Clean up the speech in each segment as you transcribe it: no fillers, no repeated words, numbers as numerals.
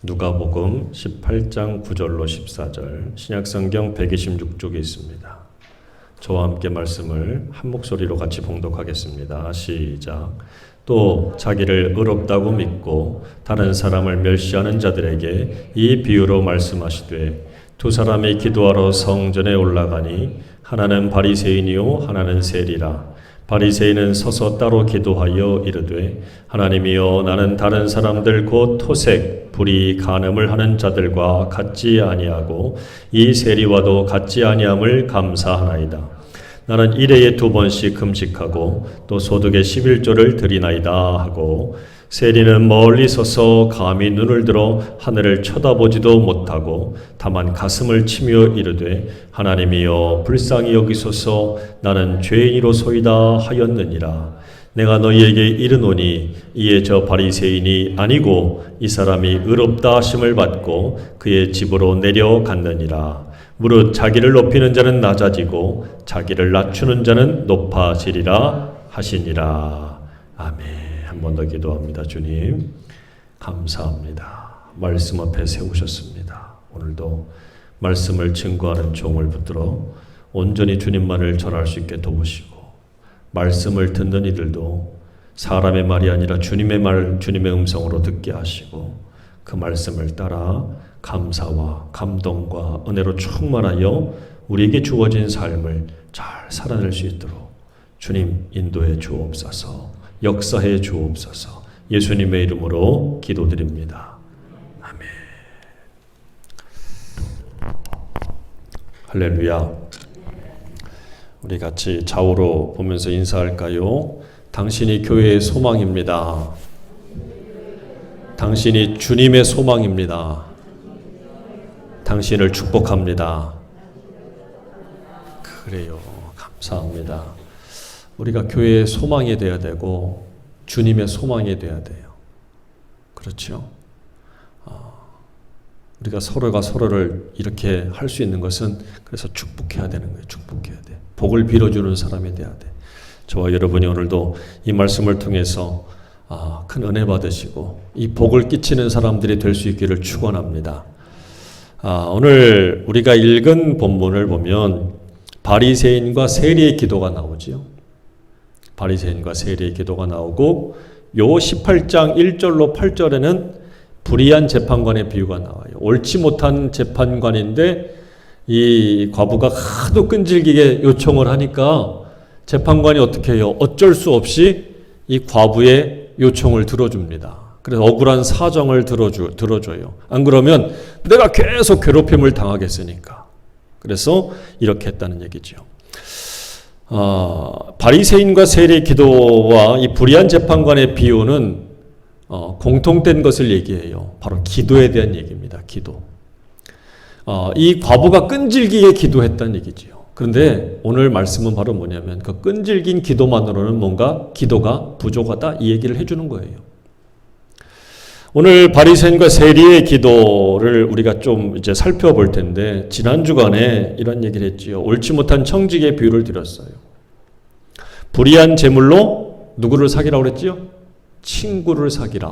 누가복음 18장 9절로 14절, 신약성경 126쪽에 있습니다. 저와 함께 말씀을 한 목소리로 같이 봉독하겠습니다. 시작. 또 자기를 의롭다고 믿고 다른 사람을 멸시하는 자들에게 이 비유로 말씀하시되, 두 사람이 기도하러 성전에 올라가니 하나는 바리새인이요 하나는 세리라. 바리새인은 서서 따로 기도하여 이르되, 하나님이여, 나는 다른 사람들 곧 토색, 불의, 간음을 하는 자들과 같지 아니하고 이 세리와도 같지 아니함을 감사하나이다. 나는 일해에 2번씩 금식하고 또 소득의 11조를 드리나이다 하고, 세리는 멀리 서서 감히 눈을 들어 하늘을 쳐다보지도 못하고 다만 가슴을 치며 이르되, 하나님이여, 불쌍히 여기소서, 나는 죄인이로소이다 하였느니라. 내가 너희에게 이르노니 이에 저 바리새인이 아니고 이 사람이 의롭다 하심을 받고 그의 집으로 내려갔느니라. 무릇 자기를 높이는 자는 낮아지고 자기를 낮추는 자는 높아지리라 하시니라. 아멘. 한 번 더 기도합니다. 주님, 감사합니다. 말씀 앞에 세우셨습니다. 오늘도 말씀을 증거하는 종을 붙들어 온전히 주님만을 전할 수 있게 도우시고, 말씀을 듣는 이들도 사람의 말이 아니라 주님의 말, 주님의 음성으로 듣게 하시고, 그 말씀을 따라 감사와 감동과 은혜로 충만하여 우리에게 주어진 삶을 잘 살아낼 수 있도록 주님 인도해 주옵소서. 역사해 주옵소서. 예수님의 이름으로 기도드립니다. 아멘. 할렐루야. 우리 같이 좌우로 보면서 인사할까요? 당신이 교회의 소망입니다. 당신이 주님의 소망입니다. 당신을 축복합니다. 그래요. 감사합니다. 우리가 교회의 소망이 되어야 되고 주님의 소망이 되어야 돼요. 그렇죠? 우리가 서로가 서로를 이렇게 할 수 있는 것은 그래서 축복해야 되는 거예요. 축복해야 돼. 복을 빌어주는 사람이 돼야 돼. 저와 여러분이 오늘도 이 말씀을 통해서 큰 은혜 받으시고 이 복을 끼치는 사람들이 될 수 있기를 축원합니다. 오늘 우리가 읽은 본문을 보면 바리새인과 세리의 기도가 나오지요. 바리새인과 세리의 기도가 나오고, 요 18장 1절로 8절에는 불의한 재판관의 비유가 나와요. 옳지 못한 재판관인데 이 과부가 하도 끈질기게 요청을 하니까 재판관이 어떻게 해요? 어쩔 수 없이 이 과부의 요청을 들어줍니다. 그래서 억울한 사정을 들어줘요. 안 그러면 내가 계속 괴롭힘을 당하겠으니까. 그래서 이렇게 했다는 얘기죠. 바리새인과 세리의 기도와 이 불의한 재판관의 비유는 공통된 것을 얘기해요. 바로 기도에 대한 얘기입니다. 기도. 이 과부가 끈질기게 기도했다는 얘기지요. 그런데 오늘 말씀은 바로 뭐냐면 그 끈질긴 기도만으로는 뭔가 기도가 부족하다, 이 얘기를 해주는 거예요. 오늘 바리새인과 세리의 기도를 우리가 좀 이제 살펴볼 텐데, 지난 주간에 이런 얘기를 했지요. 옳지 못한 청직의 비유를 드렸어요. 불의한 재물로 누구를 사기라고 그랬지요? 친구를 사기라.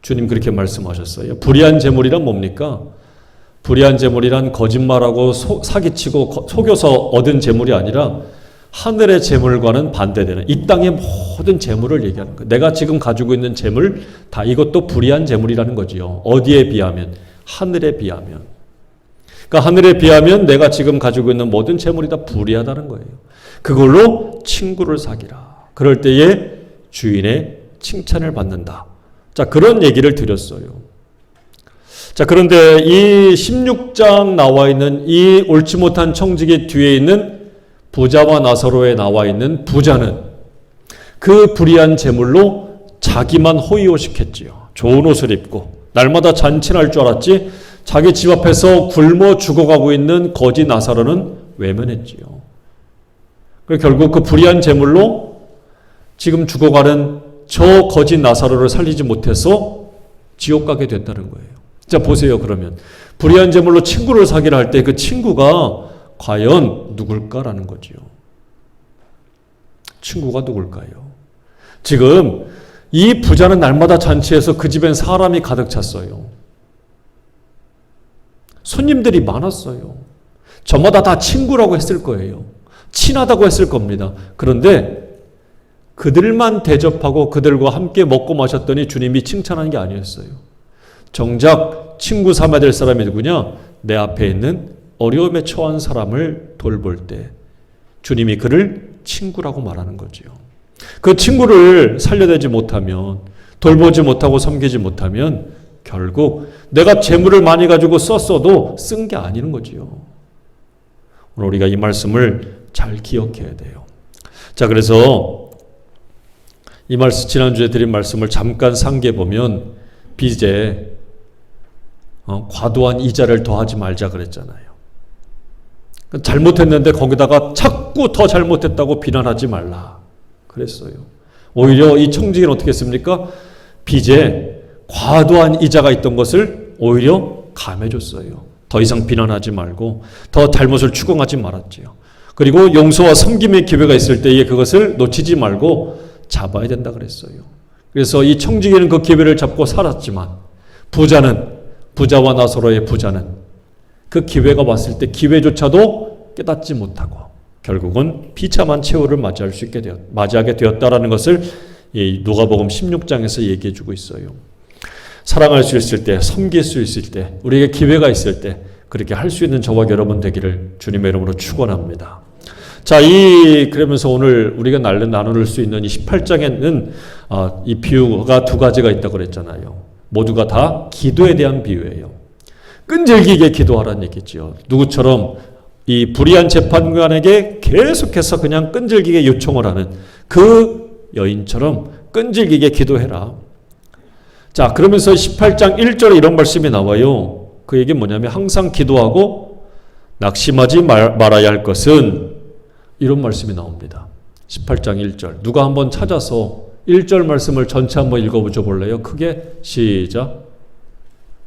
주님 그렇게 말씀하셨어요. 불의한 재물이란 뭡니까? 불의한 재물이란 거짓말하고 사기치고 속여서 얻은 재물이 아니라 하늘의 재물과는 반대되는 이 땅의 모든 재물을 얘기하는 거예요. 내가 지금 가지고 있는 재물 다 이것도 불의한 재물이라는 거지요. 어디에 비하면? 하늘에 비하면. 그러니까 하늘에 비하면 내가 지금 가지고 있는 모든 재물이 다 불의하다는 거예요. 그걸로 친구를 사기라. 그럴 때에 주인의 칭찬을 받는다. 자, 그런 얘기를 드렸어요. 자, 그런데 이 16장 나와 있는 이 옳지 못한 청직의 뒤에 있는 부자와 나사로에 나와 있는 부자는 그 불의한 재물로 자기만 호의호식했지요. 좋은 옷을 입고 날마다 잔치할 줄 알았지 자기 집 앞에서 굶어 죽어가고 있는 거지 나사로는 외면했지요. 결국 그 불의한 재물로 지금 죽어가는 저 거지 나사로를 살리지 못해서 지옥 가게 됐다는 거예요. 자, 보세요. 그러면 불의한 재물로 친구를 사기를 할 때 그 친구가 과연 누굴까라는 거지요. 친구가 누굴까요? 지금 이 부자는 날마다 잔치해서 그 집엔 사람이 가득 찼어요. 손님들이 많았어요. 저마다 다 친구라고 했을 거예요. 친하다고 했을 겁니다. 그런데 그들만 대접하고 그들과 함께 먹고 마셨더니 주님이 칭찬한 게 아니었어요. 정작 친구 삼아야 될 사람이 누구냐? 내 앞에 있는 어려움에 처한 사람을 돌볼 때 주님이 그를 친구라고 말하는 거죠. 그 친구를 살려내지 못하면, 돌보지 못하고 섬기지 못하면 결국 내가 재물을 많이 가지고 썼어도 쓴 게 아니는 거지요. 오늘 우리가 이 말씀을 잘 기억해야 돼요. 자, 그래서 이 말씀, 지난주에 드린 말씀을 잠깐 상기해 보면 빚에 과도한 이자를 더하지 말자 그랬잖아요. 잘못했는데 거기다가 자꾸 더 잘못했다고 비난하지 말라 그랬어요. 오히려 이 청지기는 어떻게 했습니까? 빚에 과도한 이자가 있던 것을 오히려 감해줬어요. 더 이상 비난하지 말고 더 잘못을 추궁하지 말았지요. 그리고 용서와 섬김의 기회가 있을 때에 그것을 놓치지 말고 잡아야 된다 그랬어요. 그래서 이 청지기는 그 기회를 잡고 살았지만 부자와 나사로의 부자는 그 기회가 왔을 때 기회조차도 깨닫지 못하고 결국은 비참한 최후를 맞이하게 되었다라는 것을 누가복음 16장에서 얘기해 주고 있어요. 사랑할 수 있을 때, 섬길 수 있을 때, 우리에게 기회가 있을 때 그렇게 할 수 있는 저와 여러분 되기를 주님의 이름으로 축원합니다. 자, 그러면서 오늘 우리가 나눌 수 있는 이 18장에는 이 비유가 두 가지가 있다고 그랬잖아요. 모두가 다 기도에 대한 비유예요. 끈질기게 기도하라는 얘기죠. 누구처럼 이 불의한 재판관에게 계속해서 그냥 끈질기게 요청을 하는 그 여인처럼 끈질기게 기도해라. 자, 그러면서 18장 1절에 이런 말씀이 나와요. 그 얘기는 뭐냐면 항상 기도하고 낙심하지 말아야 할 것은 이런 말씀이 나옵니다. 18장 1절. 누가 한번 찾아서 1절 말씀을 전체 한번 읽어보죠 볼래요? 크게 시작.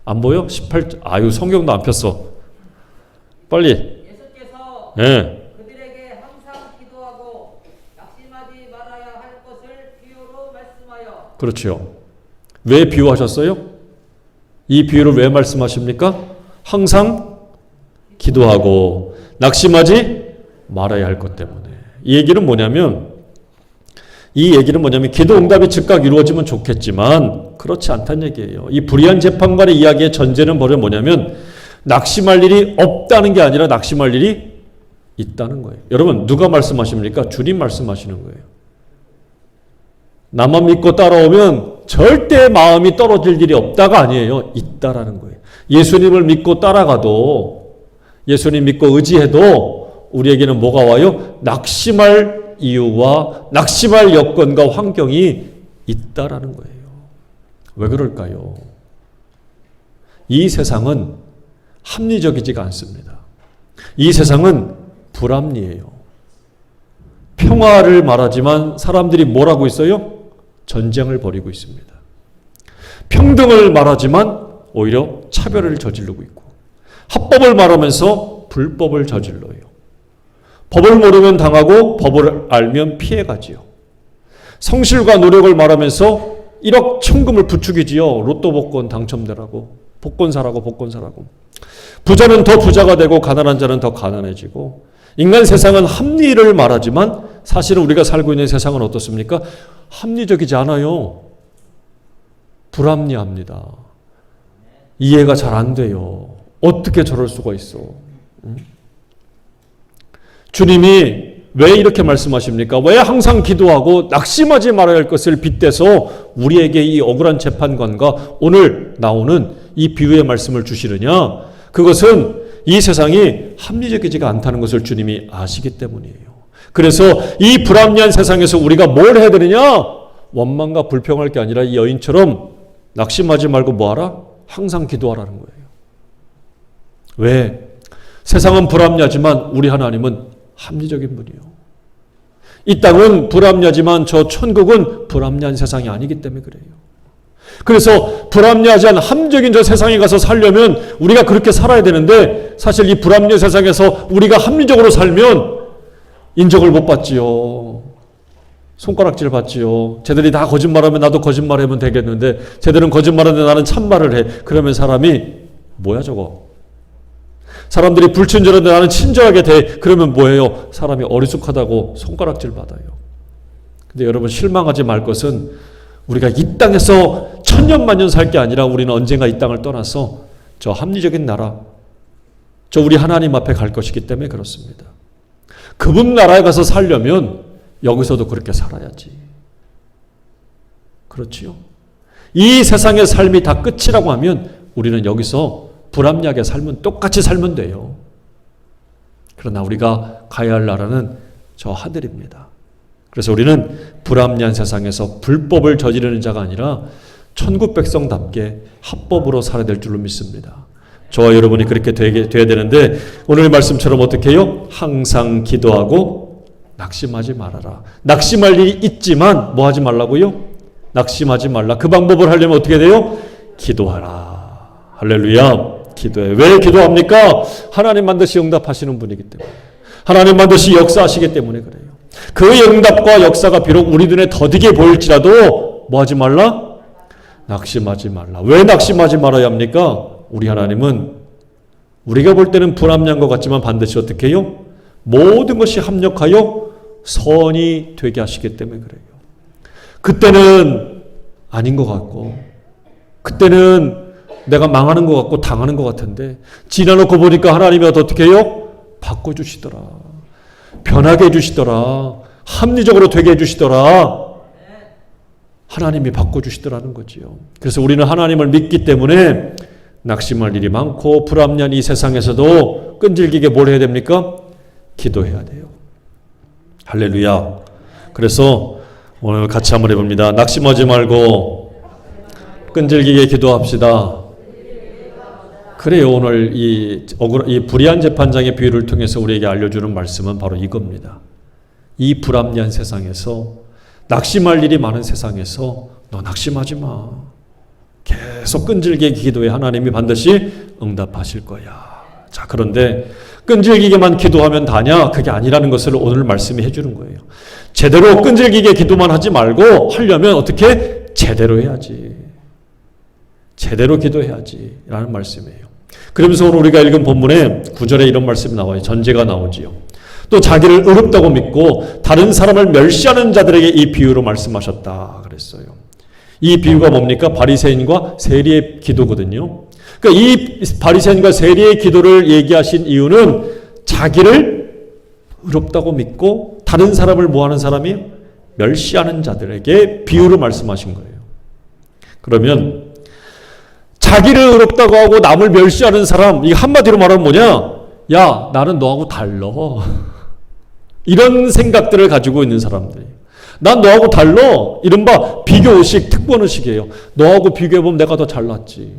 안 보여? 18절. 아유, 성경도 안 폈어. 빨리. 예수께서 그들에게 항상 기도하고 낙심하지 말아야 할 것을 비유로 말씀하여. 그렇죠. 왜 비유하셨어요? 이 비유를 왜 말씀하십니까? 항상 기도하고 낙심하지 말아야 할 것 때문에. 이 얘기는 뭐냐면 기도 응답이 즉각 이루어지면 좋겠지만 그렇지 않다는 얘기예요. 이 불의한 재판관의 이야기의 전제는 뭐냐면 낙심할 일이 없다는 게 아니라 낙심할 일이 있다는 거예요. 여러분, 누가 말씀하십니까? 주님 말씀하시는 거예요. 나만 믿고 따라오면 절대 마음이 떨어질 일이 없다가 아니에요. 있다라는 거예요. 예수님을 믿고 따라가도, 예수님 믿고 의지해도 우리에게는 뭐가 와요? 낙심할 이유와 낙심할 여건과 환경이 있다라는 거예요. 왜 그럴까요? 이 세상은 합리적이지가 않습니다. 이 세상은 불합리해요. 평화를 말하지만 사람들이 뭘 하고 있어요? 전쟁을 벌이고 있습니다. 평등을 말하지만 오히려 차별을 저지르고 있고, 합법을 말하면서 불법을 저질러요. 법을 모르면 당하고 법을 알면 피해가지요. 성실과 노력을 말하면서 1억 천금을 부추기지요. 로또 복권 당첨되라고, 복권 사라고. 부자는 더 부자가 되고 가난한 자는 더 가난해지고, 인간 세상은 합리를 말하지만 사실은 우리가 살고 있는 세상은 어떻습니까? 합리적이지 않아요. 불합리합니다. 이해가 잘 안 돼요. 어떻게 저럴 수가 있어? 주님이 왜 이렇게 말씀하십니까? 왜 항상 기도하고 낙심하지 말아야 할 것을 빗대서 우리에게 이 억울한 재판관과 오늘 나오는 이 비유의 말씀을 주시느냐? 그것은 이 세상이 합리적이지가 않다는 것을 주님이 아시기 때문이에요. 그래서 이 불합리한 세상에서 우리가 뭘 해야 되느냐? 원망과 불평할 게 아니라 이 여인처럼 낙심하지 말고 뭐하라? 항상 기도하라는 거예요. 왜? 세상은 불합리하지만 우리 하나님은 합리적인 분이요. 이 땅은 불합리하지만 저 천국은 불합리한 세상이 아니기 때문에 그래요. 그래서 불합리하지 않은 합리적인 저 세상에 가서 살려면 우리가 그렇게 살아야 되는데, 사실 이 불합리한 세상에서 우리가 합리적으로 살면 인정을 못 받지요. 손가락질 받지요. 쟤들이 다 거짓말하면 나도 거짓말하면 되겠는데 쟤들은 거짓말하는데 나는 참말을 해. 그러면 사람이 뭐야 저거. 사람들이 불친절한데 나는 친절하게 돼. 그러면 뭐예요? 사람이 어리숙하다고 손가락질 받아요. 근데 여러분 실망하지 말 것은 우리가 이 땅에서 천년만년 살 게 아니라 우리는 언젠가 이 땅을 떠나서 저 합리적인 나라, 저 우리 하나님 앞에 갈 것이기 때문에 그렇습니다. 그분 나라에 가서 살려면 여기서도 그렇게 살아야지. 그렇지요? 이 세상의 삶이 다 끝이라고 하면 우리는 여기서 불합리하게 살면 똑같이 살면 돼요. 그러나 우리가 가야 할 나라는 저 하늘입니다. 그래서 우리는 불합리한 세상에서 불법을 저지르는 자가 아니라 천국 백성답게 합법으로 살아야 될 줄로 믿습니다. 저와 여러분이 그렇게 돼야 되는데 오늘 말씀처럼 어떻게 해요? 항상 기도하고 낙심하지 말아라. 낙심할 일이 있지만 뭐 하지 말라고요? 낙심하지 말라. 그 방법을 하려면 어떻게 돼요? 기도하라. 할렐루야. 기도해. 왜 기도합니까? 하나님 반드시 응답하시는 분이기 때문에. 하나님 반드시 역사하시기 때문에 그래요. 그 응답과 역사가 비록 우리 눈에 더디게 보일지라도 뭐 하지 말라? 낙심하지 말라. 왜 낙심하지 말아야 합니까? 우리 하나님은 우리가 볼 때는 불합리한 것 같지만 반드시 어떻게 해요? 모든 것이 합력하여 선이 되게 하시기 때문에 그래요. 그때는 아닌 것 같고 그때는 내가 망하는 것 같고 당하는 것 같은데 지나놓고 보니까 하나님이 어떻게 해요? 바꿔주시더라. 변하게 해주시더라. 합리적으로 되게 해주시더라. 하나님이 바꿔주시더라는 거지요. 그래서 우리는 하나님을 믿기 때문에 낙심할 일이 많고 불합리한 이 세상에서도 끈질기게 뭘 해야 됩니까? 기도해야 돼요. 할렐루야. 그래서 오늘 같이 한번 해봅니다. 낙심하지 말고 끈질기게 기도합시다. 그래요. 오늘 이 불의한 재판장의 비유를 통해서 우리에게 알려주는 말씀은 바로 이겁니다. 이 불합리한 세상에서 낙심할 일이 많은 세상에서 너 낙심하지 마. 계속 끈질기게 기도해. 하나님이 반드시 응답하실 거야. 자, 그런데 끈질기게만 기도하면 다냐? 그게 아니라는 것을 오늘 말씀이 해주는 거예요. 제대로 끈질기게 기도만 하지 말고 하려면 어떻게? 제대로 해야지. 제대로 기도해야지 라는 말씀이에요. 그러면서 오늘 우리가 읽은 본문에 9절에 이런 말씀이 나와요. 전제가 나오지요. 또 자기를 의롭다고 믿고 다른 사람을 멸시하는 자들에게 이 비유로 말씀하셨다 그랬어요. 이 비유가 뭡니까? 바리새인과 세리의 기도거든요. 그러니까 이 바리새인과 세리의 기도를 얘기하신 이유는 자기를 의롭다고 믿고 다른 사람을 뭐하는 사람이? 멸시하는 자들에게 비유로 말씀하신 거예요. 그러면 자기를 의롭다고 하고 남을 멸시하는 사람, 이 한마디로 말하면 뭐냐? 야, 나는 너하고 달라. 이런 생각들을 가지고 있는 사람들이에요. 난 너하고 달라. 이른바 비교의식, 특권의식이에요. 너하고 비교해보면 내가 더 잘났지.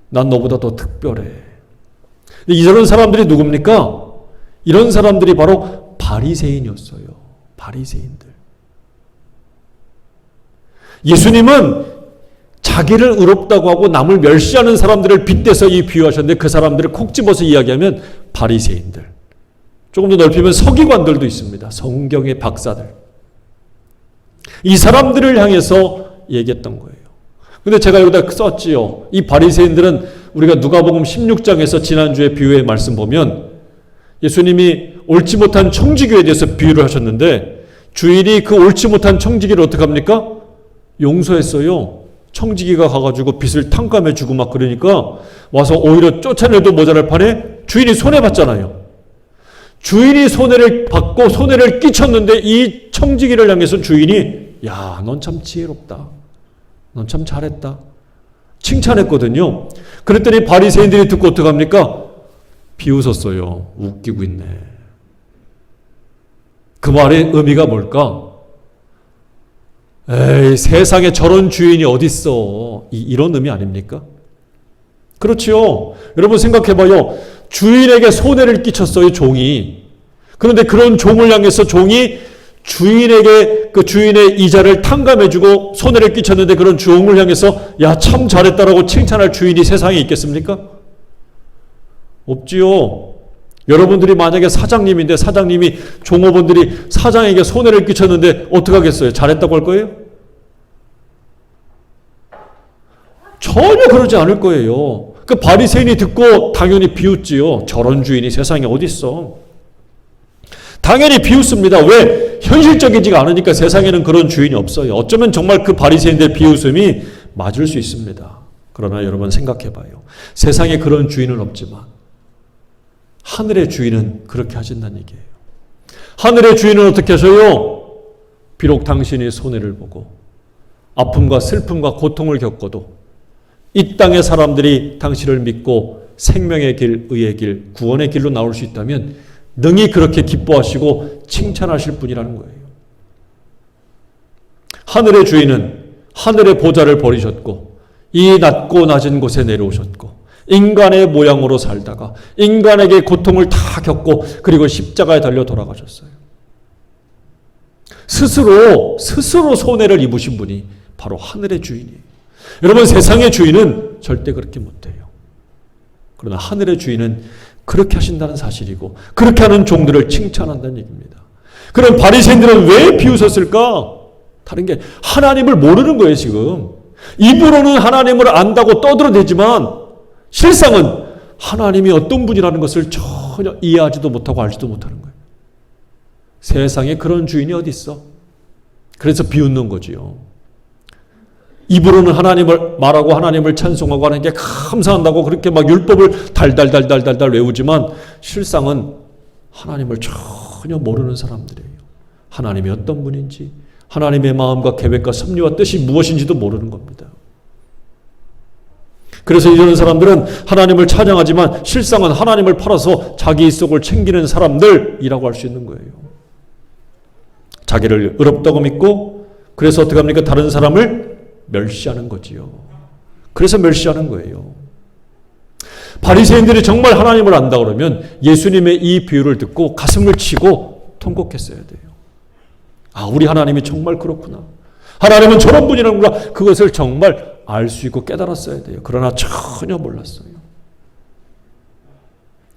난 너보다 더 특별해. 이런 사람들이 누굽니까? 이런 사람들이 바로 바리새인이었어요. 바리새인들. 예수님은 자기를 의롭다고 하고 남을 멸시하는 사람들을 빗대서 이 비유하셨는데 그 사람들을 콕 집어서 이야기하면 바리새인들. 조금 더 넓히면 서기관들도 있습니다. 성경의 박사들. 이 사람들을 향해서 얘기했던 거예요. 근데 제가 여기다 썼지요. 이 바리새인들은 우리가 누가복음 16장에서 지난주에 비유의 말씀 보면 예수님이 옳지 못한 청지기에 대해서 비유를 하셨는데 주인이 그 옳지 못한 청지기를 어떻게 합니까? 용서했어요. 청지기가 가가지고 빚을 탕감해주고 막 그러니까 와서 오히려 쫓아내도 모자랄 판에 주인이 손해봤잖아요. 주인이 손해를 받고 손해를 끼쳤는데 이 청지기를 향해서 주인이 야, 넌 참 지혜롭다. 넌 참 잘했다. 칭찬했거든요. 그랬더니 바리새인들이 듣고 어떡합니까? 비웃었어요. 웃기고 있네. 그 말의 의미가 뭘까? 에이, 세상에 저런 주인이 어딨어. 이런 의미 아닙니까? 그렇죠. 여러분 생각해봐요. 주인에게 손해를 끼쳤어요, 종이. 그런데 그런 종을 향해서 종이 주인에게 그 주인의 이자를 탕감해주고 손해를 끼쳤는데 그런 종을 향해서 야, 참 잘했다라고 칭찬할 주인이 세상에 있겠습니까? 없지요. 여러분들이 만약에 사장님인데 사장님이 종업원들이 사장에게 손해를 끼쳤는데 어떻게 하겠어요? 잘했다고 할 거예요? 전혀 그러지 않을 거예요. 그 바리새인이 듣고 당연히 비웃지요. 저런 주인이 세상에 어디 있어? 당연히 비웃습니다. 왜? 현실적이지가 않으니까 세상에는 그런 주인이 없어요. 어쩌면 정말 그 바리새인들의 비웃음이 맞을 수 있습니다. 그러나 여러분 생각해봐요. 세상에 그런 주인은 없지만 하늘의 주인은 그렇게 하신다는 얘기예요. 하늘의 주인은 어떻게 하셔요? 비록 당신이 손해를 보고 아픔과 슬픔과 고통을 겪어도 이 땅의 사람들이 당신을 믿고 생명의 길, 의의 길, 구원의 길로 나올 수 있다면 능히 그렇게 기뻐하시고 칭찬하실 분이라는 거예요. 하늘의 주인은 하늘의 보좌를 버리셨고 이 낮고 낮은 곳에 내려오셨고 인간의 모양으로 살다가 인간에게 고통을 다 겪고 그리고 십자가에 달려 돌아가셨어요. 스스로 손해를 입으신 분이 바로 하늘의 주인이에요. 여러분 세상의 주인은 절대 그렇게 못해요. 그러나 하늘의 주인은 그렇게 하신다는 사실이고 그렇게 하는 종들을 칭찬한다는 얘기입니다. 그럼 바리새인들은 왜 비웃었을까? 다른 게 하나님을 모르는 거예요. 지금 입으로는 하나님을 안다고 떠들어대지만 실상은 하나님이 어떤 분이라는 것을 전혀 이해하지도 못하고 알지도 못하는 거예요. 세상에 그런 주인이 어디 있어? 그래서 비웃는 거지요. 입으로는 하나님을 말하고 하나님을 찬송하고 하나님께 감사한다고 그렇게 막 율법을 달달달달달달 외우지만 실상은 하나님을 전혀 모르는 사람들이에요. 하나님이 어떤 분인지 하나님의 마음과 계획과 섭리와 뜻이 무엇인지도 모르는 겁니다. 그래서 이런 사람들은 하나님을 찬양하지만 실상은 하나님을 팔아서 자기 속을 챙기는 사람들이라고 할 수 있는 거예요. 자기를 의롭다고 믿고 그래서 어떻게 합니까? 다른 사람을 멸시하는 거지요. 그래서 멸시하는 거예요. 바리새인들이 정말 하나님을 안다 그러면 예수님의 이 비유를 듣고 가슴을 치고 통곡했어야 돼요. 아, 우리 하나님이 정말 그렇구나. 하나님은 저런 분이라는구나. 그것을 정말 알 수 있고 깨달았어야 돼요. 그러나 전혀 몰랐어요.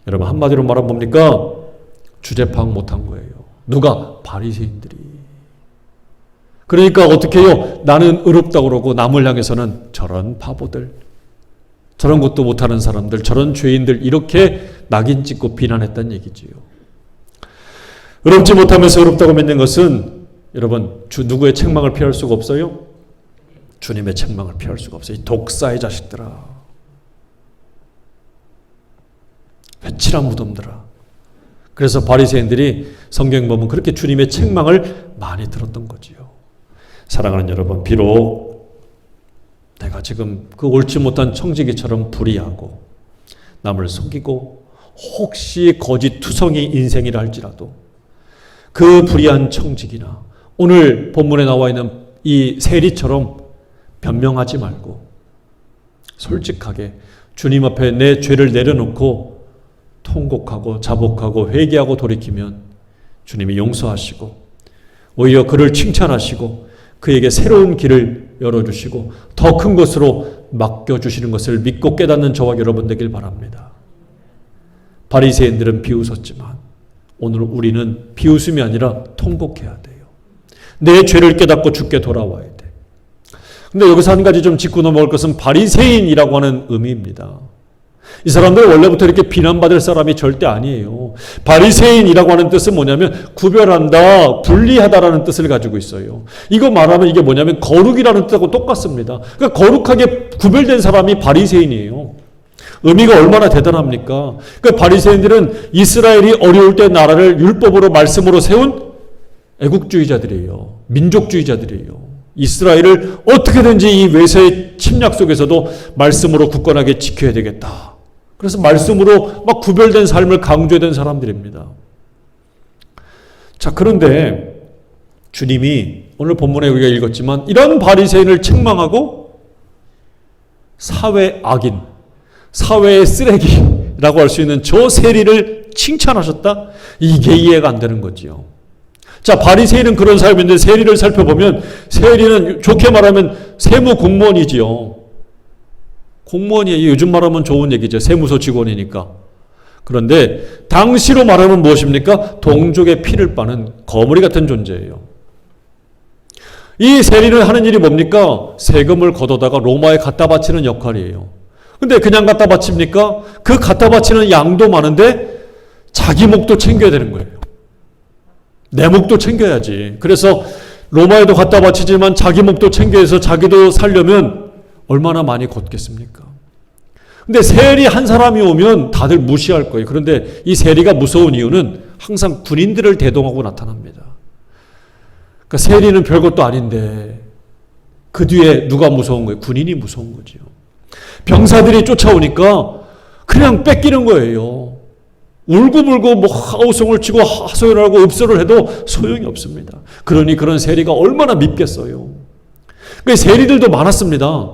여러분 한마디로 말하면 뭡니까? 주제 파악 못한 거예요. 누가? 바리새인들이. 그러니까 어떻게 해요? 나는 의롭다고 그러고 남을 향해서는 저런 바보들, 저런 것도 못하는 사람들, 저런 죄인들 이렇게 낙인 찍고 비난했다는 얘기지요. 의롭지 못하면서 의롭다고 믿는 것은 여러분 누구의 책망을 피할 수가 없어요? 주님의 책망을 피할 수가 없어요. 이 독사의 자식들아, 회칠한 무덤들아. 그래서 바리새인들이 성경 보면 그렇게 주님의 책망을 많이 들었던 거지요. 사랑하는 여러분, 비록 내가 지금 그 옳지 못한 청지기처럼 불의하고 남을 속이고 혹시 거짓 투성이 인생이라 할지라도 그 불의한 청지기나 오늘 본문에 나와 있는 이 세리처럼 변명하지 말고 솔직하게 주님 앞에 내 죄를 내려놓고 통곡하고 자복하고 회개하고 돌이키면 주님이 용서하시고 오히려 그를 칭찬하시고 그에게 새로운 길을 열어주시고 더 큰 것으로 맡겨주시는 것을 믿고 깨닫는 저와 여러분 되길 바랍니다. 바리새인들은 비웃었지만 오늘 우리는 비웃음이 아니라 통곡해야 돼요. 내 죄를 깨닫고 주께 돌아와야 돼. 근데 여기서 한 가지 좀 짚고 넘어갈 것은 바리새인이라고 하는 의미입니다. 이 사람들은 원래부터 이렇게 비난받을 사람이 절대 아니에요. 바리새인이라고 하는 뜻은 뭐냐면 구별한다, 분리하다라는 뜻을 가지고 있어요. 이거 말하면 이게 뭐냐면 거룩이라는 뜻하고 똑같습니다. 그러니까 거룩하게 구별된 사람이 바리새인이에요. 의미가 얼마나 대단합니까? 그러니까 바리새인들은 이스라엘이 어려울 때 나라를 율법으로 말씀으로 세운 애국주의자들이에요. 민족주의자들이에요. 이스라엘을 어떻게든지 이 외세의 침략 속에서도 말씀으로 굳건하게 지켜야 되겠다. 그래서 말씀으로 막 구별된 삶을 강조했던 사람들입니다. 자, 그런데 주님이 오늘 본문에 우리가 읽었지만 이런 바리새인을 책망하고 사회 악인, 사회의 쓰레기라고 할 수 있는 저 세리를 칭찬하셨다? 이게 이해가 안 되는 거지요. 자, 바리새인은 그런 사람인데 세리를 살펴보면 세리는 좋게 말하면 세무 공무원이지요. 공무원이에요. 요즘 말하면 좋은 얘기죠. 세무서 직원이니까. 그런데 당시로 말하면 무엇입니까? 동족의 피를 빠는 거머리 같은 존재예요. 이 세리는 하는 일이 뭡니까? 세금을 걷어다가 로마에 갖다 바치는 역할이에요. 근데 그냥 갖다 바칩니까? 그 갖다 바치는 양도 많은데 자기 목도 챙겨야 되는 거예요. 내 목도 챙겨야지. 그래서 로마에도 갖다 바치지만 자기 목도 챙겨서 자기도 살려면 얼마나 많이 걷겠습니까? 근데 세리 한 사람이 오면 다들 무시할 거예요. 그런데 이 세리가 무서운 이유는 항상 군인들을 대동하고 나타납니다. 그러니까 세리는 별것도 아닌데 그 뒤에 누가 무서운 거예요? 군인이 무서운 거죠. 병사들이 쫓아오니까 그냥 뺏기는 거예요. 울고불고 뭐 하우성을 치고 하소연을 하고 읍소를 해도 소용이 없습니다. 그러니 그런 세리가 얼마나 밉겠어요. 그 세리들도 많았습니다.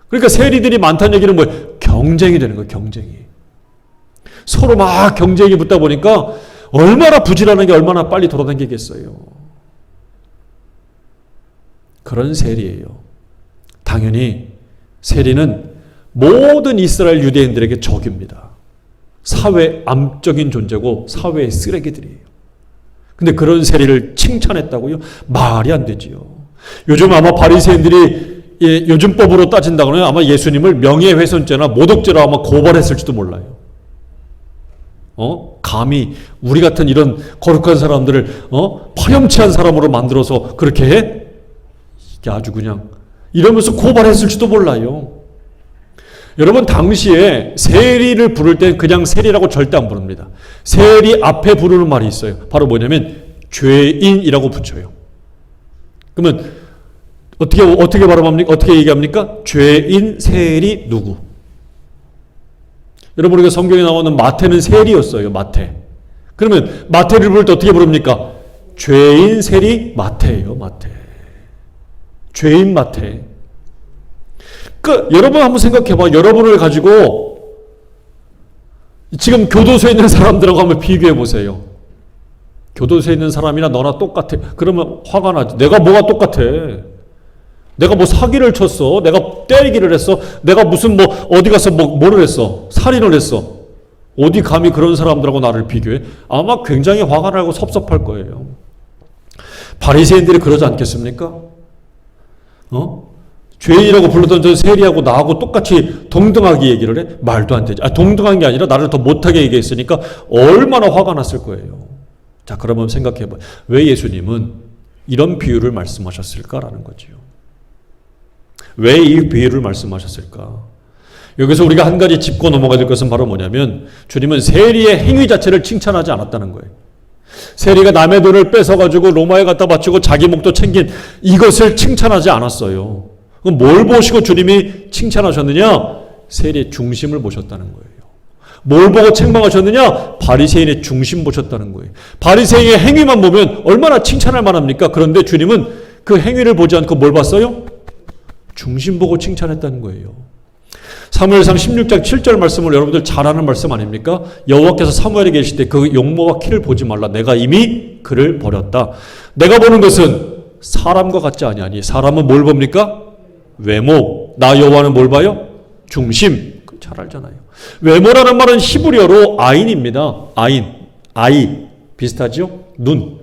그러니까 세리들이 많다는 얘기는 뭐예요? 경쟁이 되는 거예요. 경쟁이. 서로 막 경쟁이 붙다 보니까 얼마나 부지런한 게 얼마나 빨리 돌아다니겠어요. 그런 세리예요. 당연히 세리는 모든 이스라엘 유대인들에게 적입니다. 사회 암적인 존재고 사회의 쓰레기들이에요. 근데 그런 세리를 칭찬했다고요? 말이 안 되지요. 요즘 아마 바리새인들이 요즘 법으로 따진다고는 아마 예수님을 명예훼손죄나 모독죄로 아마 고발했을지도 몰라요. 감히 우리 같은 이런 거룩한 사람들을 파렴치한 사람으로 만들어서 그렇게 해? 이게 아주 그냥 이러면서 고발했을지도 몰라요. 여러분 당시에 세리를 부를 때 그냥 세리라고 절대 안 부릅니다. 세리 앞에 부르는 말이 있어요. 바로 뭐냐면 죄인이라고 붙여요. 그러면 어떻게 발음합니까? 어떻게 얘기합니까? 죄인, 세리, 누구? 여러분 우리가 성경에 나오는 마태는 세리였어요. 마태. 그러면 마태를 부를 때 어떻게 부릅니까? 죄인, 세리, 마태예요. 마태. 죄인 마태. 여러분 한번 생각해봐. 여러분을 가지고 지금 교도소에 있는 사람들하고 한번 비교해 보세요. 교도소에 있는 사람이나 너나 똑같아. 그러면 화가 나지. 내가 뭐가 똑같아? 내가 뭐 사기를 쳤어? 내가 때리기를 했어? 내가 무슨 뭐 어디 가서 뭐를 했어? 살인을 했어? 어디 감히 그런 사람들하고 나를 비교해? 아마 굉장히 화가 나고 섭섭할 거예요. 바리새인들이 그러지 않겠습니까? 죄인이라고 불렀던 저 세리하고 나하고 똑같이 동등하게 얘기를 해? 말도 안 되지. 동등한 게 아니라 나를 더 못하게 얘기했으니까 얼마나 화가 났을 거예요. 자, 그러면 생각해봐요. 왜 예수님은 이런 비유를 말씀하셨을까라는 거죠. 왜 이 비유를 말씀하셨을까? 여기서 우리가 한 가지 짚고 넘어가야 될 것은 바로 뭐냐면 주님은 세리의 행위 자체를 칭찬하지 않았다는 거예요. 세리가 남의 돈을 뺏어가지고 로마에 갖다 바치고 자기 목도 챙긴 이것을 칭찬하지 않았어요. 그럼 뭘 보시고 주님이 칭찬하셨느냐? 세리의 중심을 보셨다는 거예요. 뭘 보고 책망하셨느냐? 바리새인의 중심 보셨다는 거예요. 바리새인의 행위만 보면 얼마나 칭찬할 만합니까? 그런데 주님은 그 행위를 보지 않고 뭘 봤어요? 중심 보고 칭찬했다는 거예요. 사무엘상 16장 7절 말씀을 여러분들 잘 아는 말씀 아닙니까? 여호와께서 사무엘에게 계실 때 그 용모와 키를 보지 말라. 내가 이미 그를 버렸다. 내가 보는 것은 사람과 같지 아니하니. 사람은 뭘 봅니까? 외모. 나 여호와는 뭘 봐요? 중심. 잘 알잖아요. 외모라는 말은 히브리어로 아인입니다. 아이 비슷하죠? 눈.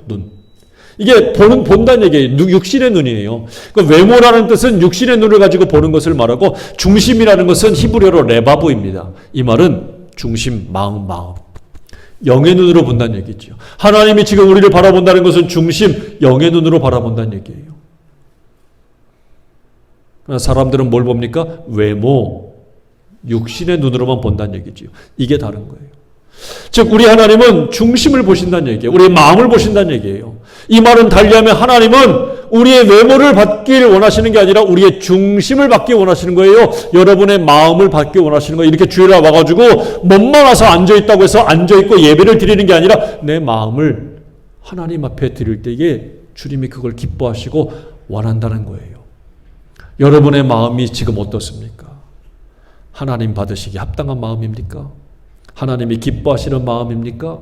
이게 본다는 얘기예요. 육신의 눈이에요. 그러니까 외모라는 뜻은 육신의 눈을 가지고 보는 것을 말하고 중심이라는 것은 히브리어로 레바브입니다. 이 말은 중심, 마음. 영의 눈으로 본다는 얘기죠. 하나님이 지금 우리를 바라본다는 것은 중심, 영의 눈으로 바라본다는 얘기예요. 사람들은 뭘 봅니까? 외모, 육신의 눈으로만 본다는 얘기죠. 이게 다른 거예요. 즉 우리 하나님은 중심을 보신다는 얘기예요. 우리의 마음을 보신다는 얘기예요. 이 말은 달리하면 하나님은 우리의 외모를 받길 원하시는 게 아니라 우리의 중심을 받기 원하시는 거예요. 여러분의 마음을 받기 원하시는 거예요. 이렇게 주일에 와가지고 몸만 와서 앉아있다고 해서 앉아있고 예배를 드리는 게 아니라 내 마음을 하나님 앞에 드릴 때에 주님이 그걸 기뻐하시고 원한다는 거예요. 여러분의 마음이 지금 어떻습니까? 하나님 받으시기 합당한 마음입니까? 하나님이 기뻐하시는 마음입니까?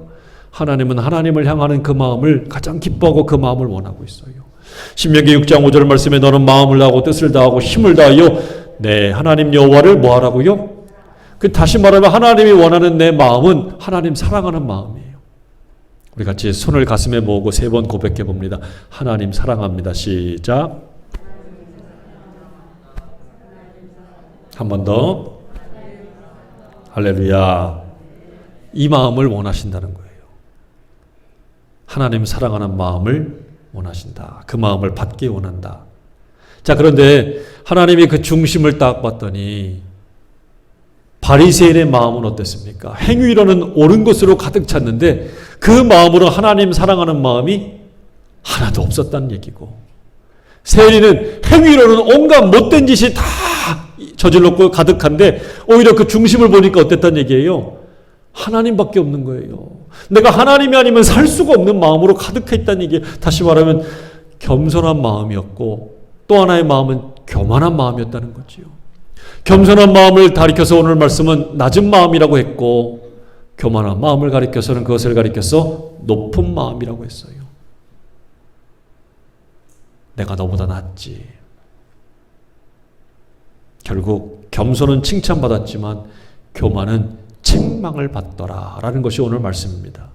하나님은 하나님을 향하는 그 마음을 가장 기뻐하고 그 마음을 원하고 있어요. 신명기 6장 5절 말씀에 너는 마음을 다하고 뜻을 다하고 힘을 다하여 네 하나님 여호와를 뭐하라고요? 다시 말하면 하나님이 원하는 내 마음은 하나님 사랑하는 마음이에요. 우리 같이 손을 가슴에 모으고 3번 고백해 봅니다. 하나님 사랑합니다. 시작. 한 번 더. 할렐루야. 이 마음을 원하신다는 거예요. 하나님 사랑하는 마음을 원하신다. 그 마음을 받기 원한다. 자, 그런데 하나님이 그 중심을 딱 봤더니 바리새인의 마음은 어땠습니까? 행위로는 옳은 것으로 가득 찼는데 그 마음으로 하나님 사랑하는 마음이 하나도 없었다는 얘기고, 세리는 행위로는 온갖 못된 짓이 다 저질렀고 가득한데 오히려 그 중심을 보니까 어땠다는 얘기예요? 하나님밖에 없는 거예요. 내가 하나님이 아니면 살 수가 없는 마음으로 가득했다는 얘기예요. 다시 말하면 겸손한 마음이었고, 또 하나의 마음은 교만한 마음이었다는 거지요. 겸손한 마음을 가리켜서 오늘 말씀은 낮은 마음이라고 했고, 교만한 마음을 가리켜서는 그것을 가리켜서 높은 마음이라고 했어요. 내가 너보다 낫지. 결국 겸손은 칭찬받았지만 교만은 책망을 받더라 라는 것이 오늘 말씀입니다.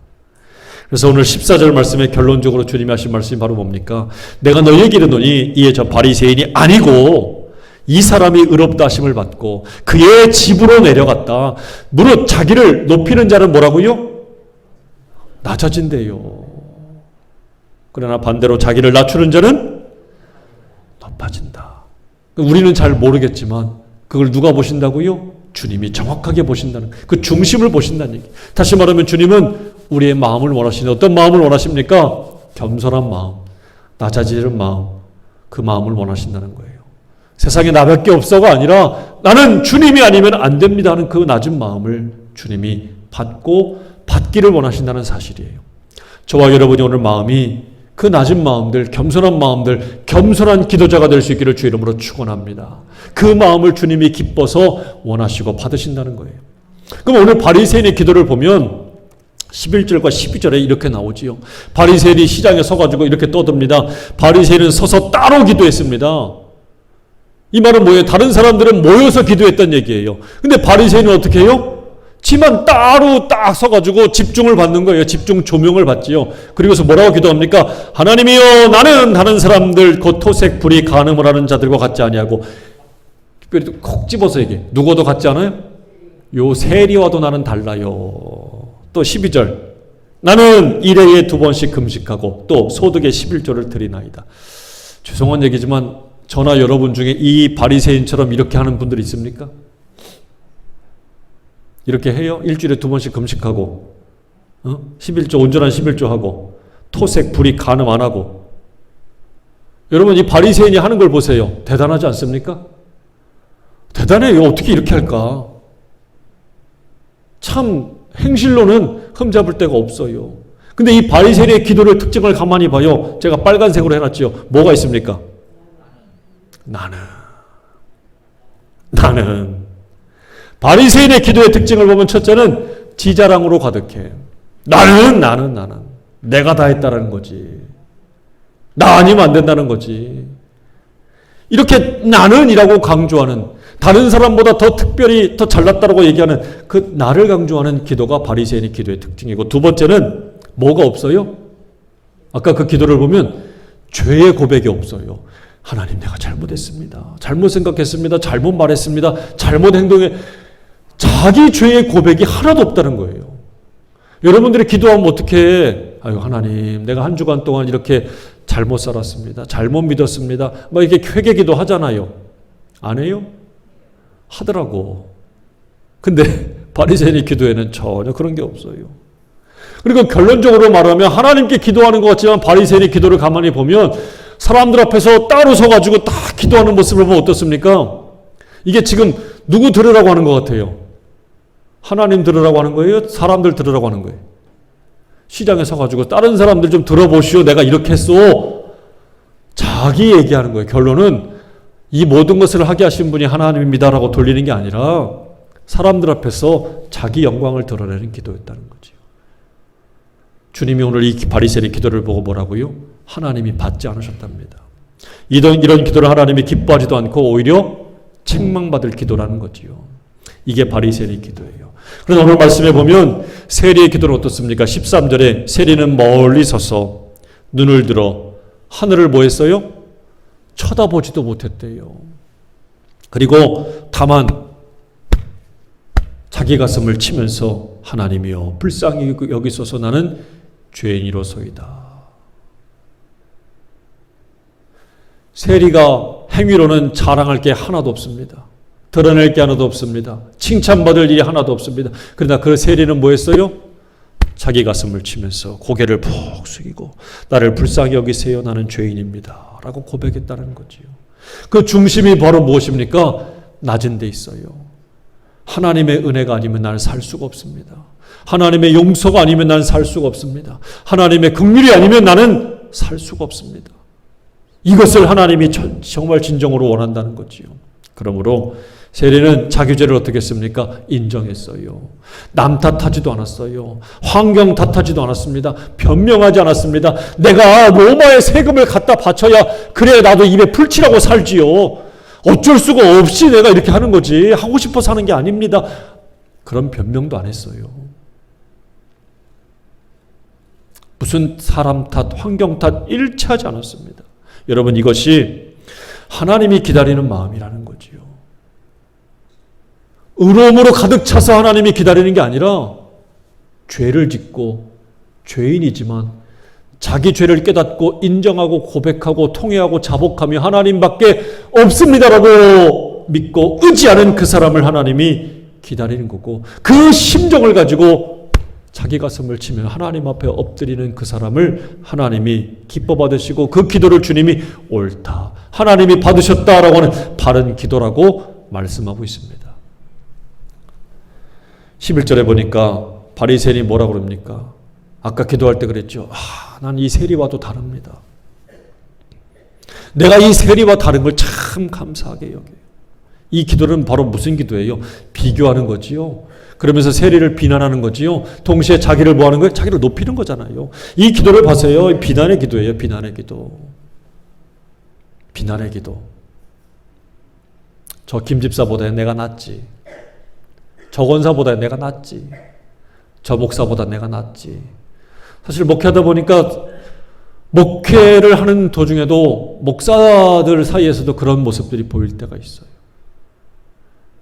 그래서 오늘 14절 말씀에 결론적으로 주님이 하신 말씀이 바로 뭡니까? 내가 너희에게 이르노니 이에 저 바리새인이 아니고 이 사람이 의롭다 하심을 받고 그의 집으로 내려갔다. 무릇 자기를 높이는 자는 뭐라고요? 낮아진대요. 그러나 반대로 자기를 낮추는 자는 높아진다. 우리는 잘 모르겠지만 그걸 누가 보신다고요? 주님이 정확하게 보신다는, 그 중심을 보신다는 얘기. 다시 말하면 주님은 우리의 마음을 원하시는, 어떤 마음을 원하십니까? 겸손한 마음, 낮아지는 마음, 그 마음을 원하신다는 거예요. 세상에 나밖에 없어가 아니라 나는 주님이 아니면 안 됩니다 하는 그 낮은 마음을 주님이 받기를 원하신다는 사실이에요. 저와 여러분이 오늘 마음이 그 낮은 마음들, 겸손한 마음들, 겸손한 기도자가 될 수 있기를 주 이름으로 축원합니다. 그 마음을 주님이 기뻐서 원하시고 받으신다는 거예요. 그럼 오늘 바리새인의 기도를 보면 11절과 12절에 이렇게 나오지요. 바리새인이 시장에 서가지고 이렇게 떠듭니다. 바리새인은 서서 따로 기도했습니다. 이 말은 뭐예요? 다른 사람들은 모여서 기도했던 얘기예요. 근데 바리새인은 어떻게 해요? 지만 따로 딱 서가지고 집중을 받는 거예요. 집중 조명을 받지요. 그리고서 뭐라고 기도합니까? 하나님이여, 나는 다른 사람들 곧 토색 불이 간음을 하는 자들과 같지 아니하고, 특별히 콕 집어서 얘기해. 누구도 같지 않아요? 요 세리와도 나는 달라요. 또 12절. 나는 일회에 2번씩 금식하고 또 소득의 11조를 드리나이다. 죄송한 얘기지만 저나 여러분 중에 이 바리새인처럼 이렇게 하는 분들이 있습니까? 이렇게 해요? 일주일에 2번씩 금식하고 11조, 온전한 11조 하고 토색, 불이 간음 안 하고. 여러분, 이 바리새인이 하는 걸 보세요. 대단하지 않습니까? 대단해요. 어떻게 이렇게 할까? 참 행실로는 흠잡을 데가 없어요. 근데 이 바리새인의 기도의 특징을 가만히 봐요. 제가 빨간색으로 해놨죠. 뭐가 있습니까? 나는 바리새인의 기도의 특징을 보면 첫째는 지자랑으로 가득해. 나는 내가 다 했다라는 거지. 나 아니면 안 된다는 거지. 이렇게 나는이라고 강조하는, 다른 사람보다 더 특별히 더 잘났다라고 얘기하는 그 나를 강조하는 기도가 바리새인의 기도의 특징이고, 두 번째는 뭐가 없어요? 아까 그 기도를 보면 죄의 고백이 없어요. 하나님, 내가 잘못했습니다. 잘못 생각했습니다. 잘못 말했습니다. 잘못 행동해. 자기 죄의 고백이 하나도 없다는 거예요. 여러분들이 기도하면 어떻게 해? 아유, 하나님, 내가 한 주간 동안 이렇게 잘못 살았습니다. 잘못 믿었습니다. 막 이렇게 회개기도 하잖아요. 안 해요? 하더라고. 근데 바리새인의 기도에는 전혀 그런 게 없어요. 그리고 결론적으로 말하면 하나님께 기도하는 것 같지만 바리새인의 기도를 가만히 보면 사람들 앞에서 따로 서가지고 다 기도하는 모습을 보면 어떻습니까? 이게 지금 누구 들으라고 하는 것 같아요? 하나님 들으라고 하는 거예요? 사람들 들으라고 하는 거예요? 시장에 서가지고 다른 사람들 좀 들어보시오. 내가 이렇게 했어. 자기 얘기하는 거예요. 결론은 이 모든 것을 하게 하신 분이 하나님입니다라고 돌리는 게 아니라 사람들 앞에서 자기 영광을 드러내는 기도였다는 거죠. 주님이 오늘 이 바리새인의 기도를 보고 뭐라고요? 하나님이 받지 않으셨답니다. 이런 기도를 하나님이 기뻐하지도 않고 오히려 책망받을 기도라는 거지요. 이게 바리새인의 기도예요. 그래서 오늘 말씀에 보면 세리의 기도는 어떻습니까? 13절에 세리는 멀리 서서 눈을 들어 하늘을 뭐 했어요? 쳐다보지도 못했대요. 그리고 다만 자기 가슴을 치면서 하나님이여 불쌍히 여기소서 나는 죄인이로소이다. 세리가 행위로는 자랑할 게 하나도 없습니다. 드러낼 게 하나도 없습니다. 칭찬받을 일이 하나도 없습니다. 그러나 그 세리는 뭐 했어요? 자기 가슴을 치면서 고개를 푹 숙이고 나를 불쌍히 여기세요 나는 죄인입니다 라고 고백했다는 거지요. 그 중심이 바로 무엇입니까? 낮은 데 있어요. 하나님의 은혜가 아니면 나는 살 수가 없습니다. 하나님의 용서가 아니면 나는 살 수가 없습니다. 하나님의 긍휼이 아니면 나는 살 수가 없습니다. 이것을 하나님이 정말 진정으로 원한다는 거지요. 그러므로 세리는 자기 죄를 어떻게 했습니까? 인정했어요. 남 탓하지도 않았어요. 환경 탓하지도 않았습니다. 변명하지 않았습니다. 내가 로마에 세금을 갖다 바쳐야 그래 나도 입에 풀칠하고 살지요. 어쩔 수가 없이 내가 이렇게 하는 거지. 하고 싶어서 하는 게 아닙니다. 그런 변명도 안 했어요. 무슨 사람 탓, 환경 탓 일치하지 않았습니다. 여러분 이것이 하나님이 기다리는 마음이라는 거지요. 의로움으로 가득 차서 하나님이 기다리는 게 아니라 죄를 짓고 죄인이지만 자기 죄를 깨닫고 인정하고 고백하고 통회하고 자복하며 하나님밖에 없습니다라고 믿고 의지하는 그 사람을 하나님이 기다리는 거고 그 심정을 가지고 자기 가슴을 치며 하나님 앞에 엎드리는 그 사람을 하나님이 기뻐 받으시고 그 기도를 주님이 옳다. 하나님이 받으셨다라고 하는 바른 기도라고 말씀하고 있습니다. 11절에 보니까 바리새인이 뭐라고 그럽니까? 아까 기도할 때 그랬죠. 난 이 세리와도 다릅니다. 내가 이 세리와 다른 걸 참 감사하게 여겨요. 이 기도는 바로 무슨 기도예요? 비교하는 거지요. 그러면서 세리를 비난하는 거지요. 동시에 자기를 뭐 하는 거예요? 자기를 높이는 거잖아요. 이 기도를 봐서요. 비난의 기도예요. 비난의 기도. 비난의 기도. 저 김집사보다 내가 낫지. 저 권사보다 내가 낫지. 저 목사보다 내가 낫지. 사실 목회하다 보니까 목회를 하는 도중에도 목사들 사이에서도 그런 모습들이 보일 때가 있어요.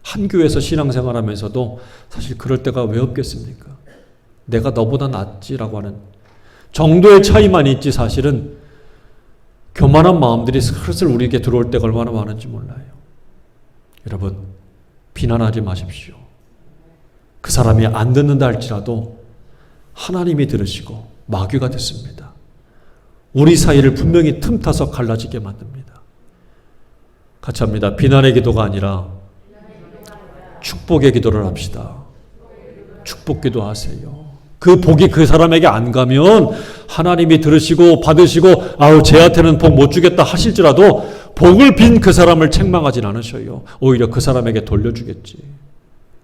한 교회에서 신앙생활하면서도 사실 그럴 때가 왜 없겠습니까? 내가 너보다 낫지라고 하는 정도의 차이만 있지 사실은 교만한 마음들이 슬슬 우리에게 들어올 때가 얼마나 많은지 몰라요. 여러분 비난하지 마십시오. 그 사람이 안 듣는다 할지라도 하나님이 들으시고 마귀가 듣습니다. 우리 사이를 분명히 틈타서 갈라지게 만듭니다. 같이 합니다. 비난의 기도가 아니라 축복의 기도를 합시다. 축복 기도하세요. 그 복이 그 사람에게 안 가면 하나님이 들으시고 받으시고 아우 쟤한테는 복 못 주겠다 하실지라도 복을 빈 그 사람을 책망하진 않으셔요. 오히려 그 사람에게 돌려주겠지.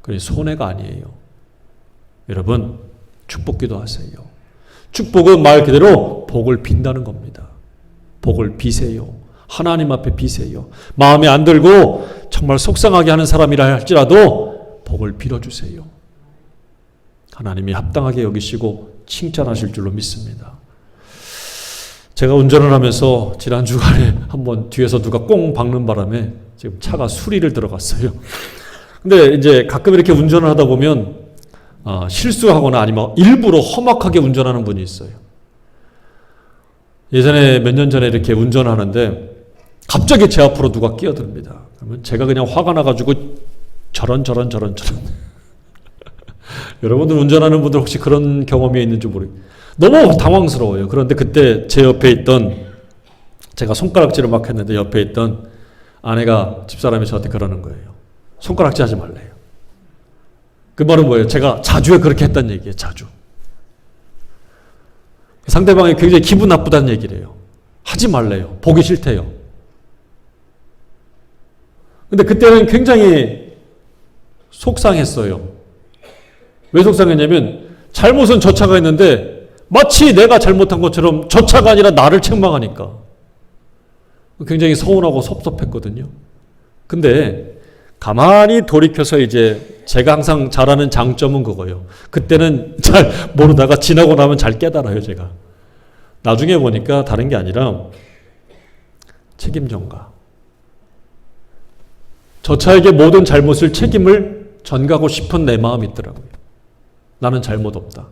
그게 손해가 아니에요. 여러분 축복 기도하세요. 축복은 말 그대로 복을 빈다는 겁니다. 복을 비세요. 하나님 앞에 비세요. 마음에 안 들고 정말 속상하게 하는 사람이라 할지라도 복을 빌어주세요. 하나님이 합당하게 여기시고 칭찬하실 줄로 믿습니다. 제가 운전을 하면서 지난 주간에 한번 뒤에서 누가 꽁 박는 바람에 지금 차가 수리를 들어갔어요. 근데 이제 가끔 이렇게 운전을 하다 보면 실수하거나 아니면 일부러 험악하게 운전하는 분이 있어요. 예전에 몇 년 전에 이렇게 운전하는데 갑자기 제 앞으로 누가 끼어듭니다. 그러면 제가 그냥 화가 나가지고 저런 여러분들 운전하는 분들 혹시 그런 경험이 있는지 모르겠어요. 너무 당황스러워요. 그런데 그때 제 옆에 있던 제가 손가락질을 막 했는데 옆에 있던 아내가 집사람이 저한테 그러는 거예요. 손가락질 하지 말래요. 그 말은 뭐예요? 제가 자주에 그렇게 했다는 얘기예요. 자주. 상대방이 굉장히 기분 나쁘다는 얘기래요. 하지 말래요. 보기 싫대요. 근데 그때는 굉장히 속상했어요. 왜 속상했냐면 잘못은 저 차가 했는데 마치 내가 잘못한 것처럼 저 차가 아니라 나를 책망하니까 굉장히 서운하고 섭섭했거든요. 근데 가만히 돌이켜서 이제 제가 항상 잘하는 장점은 그거예요. 그때는 잘 모르다가 지나고 나면 잘 깨달아요, 제가. 나중에 보니까 다른 게 아니라 책임 전가. 저 차에게 모든 잘못을 책임을 전가하고 싶은 내 마음이 있더라고요. 나는 잘못 없다.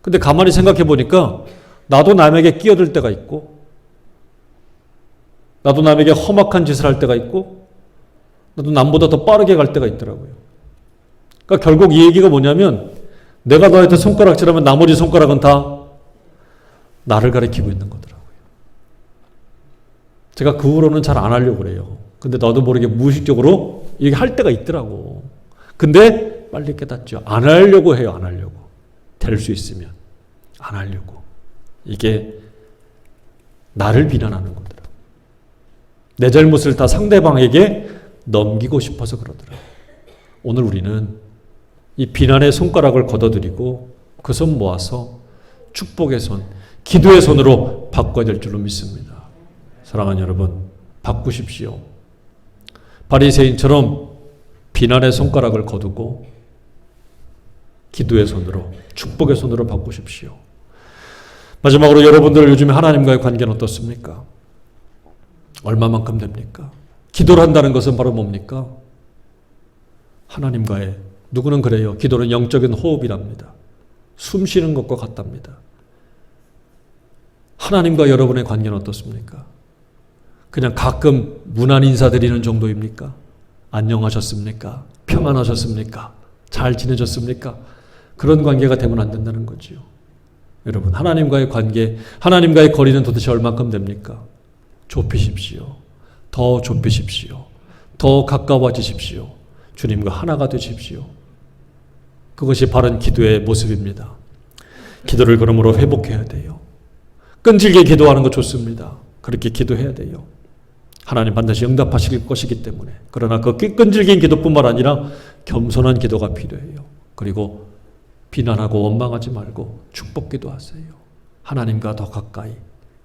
근데 가만히 생각해 보니까 나도 남에게 끼어들 때가 있고, 나도 남에게 험악한 짓을 할 때가 있고, 나도 남보다 더 빠르게 갈 때가 있더라고요. 그러니까 결국 이 얘기가 뭐냐면 내가 너한테 손가락질하면 나머지 손가락은 다 나를 가리키고 있는 거더라고요. 제가 그 후로는 잘 안 하려고 그래요. 근데 나도 모르게 무의식적으로 이게 할 때가 있더라고. 근데 빨리 깨닫죠. 안 하려고 해요. 안 하려고. 될 수 있으면 안 하려고. 이게 나를 비난하는 거더라고요. 내 잘못을 다 상대방에게 넘기고 싶어서 그러더라고요. 오늘 우리는 이 비난의 손가락을 걷어들이고 그 손 모아서 축복의 손, 기도의 손으로 바꿔야 될 줄로 믿습니다. 사랑하는 여러분, 바꾸십시오. 바리새인처럼 비난의 손가락을 거두고 기도의 손으로, 축복의 손으로 바꾸십시오. 마지막으로 여러분들 요즘에 하나님과의 관계는 어떻습니까? 얼마만큼 됩니까? 기도를 한다는 것은 바로 뭡니까? 하나님과의, 누구는 그래요. 기도는 영적인 호흡이랍니다. 숨 쉬는 것과 같답니다. 하나님과 여러분의 관계는 어떻습니까? 그냥 가끔 문안 인사드리는 정도입니까? 안녕하셨습니까? 평안하셨습니까? 잘 지내셨습니까? 그런 관계가 되면 안 된다는 거죠. 여러분, 하나님과의 관계, 하나님과의 거리는 도대체 얼마큼 됩니까? 좁히십시오. 더 좁히십시오. 더 가까워지십시오. 주님과 하나가 되십시오. 그것이 바른 기도의 모습입니다. 기도를 그러므로 회복해야 돼요. 끈질게 기도하는 거 좋습니다. 그렇게 기도해야 돼요. 하나님 반드시 응답하실 것이기 때문에. 그러나 그 끈질긴 기도뿐만 아니라 겸손한 기도가 필요해요. 그리고 비난하고 원망하지 말고 축복 기도하세요. 하나님과 더 가까이.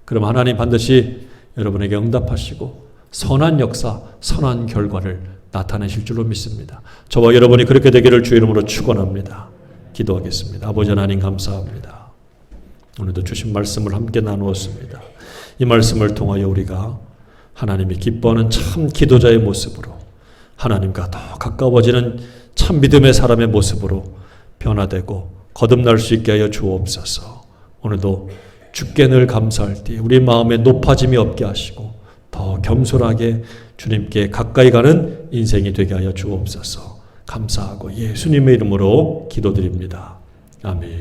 그럼 하나님 반드시 여러분에게 응답하시고 선한 역사, 선한 결과를 나타내실 줄로 믿습니다. 저와 여러분이 그렇게 되기를 주의 이름으로 축원합니다. 기도하겠습니다. 아버지 하나님 감사합니다. 오늘도 주신 말씀을 함께 나누었습니다. 이 말씀을 통하여 우리가 하나님이 기뻐하는 참 기도자의 모습으로 하나님과 더 가까워지는 참 믿음의 사람의 모습으로 변화되고 거듭날 수 있게 하여 주옵소서. 오늘도 주께 늘 감사할 때 우리 마음에 높아짐이 없게 하시고 더 겸손하게 주님께 가까이 가는 인생이 되게 하여 주옵소서. 감사하고 예수님의 이름으로 기도드립니다. 아멘.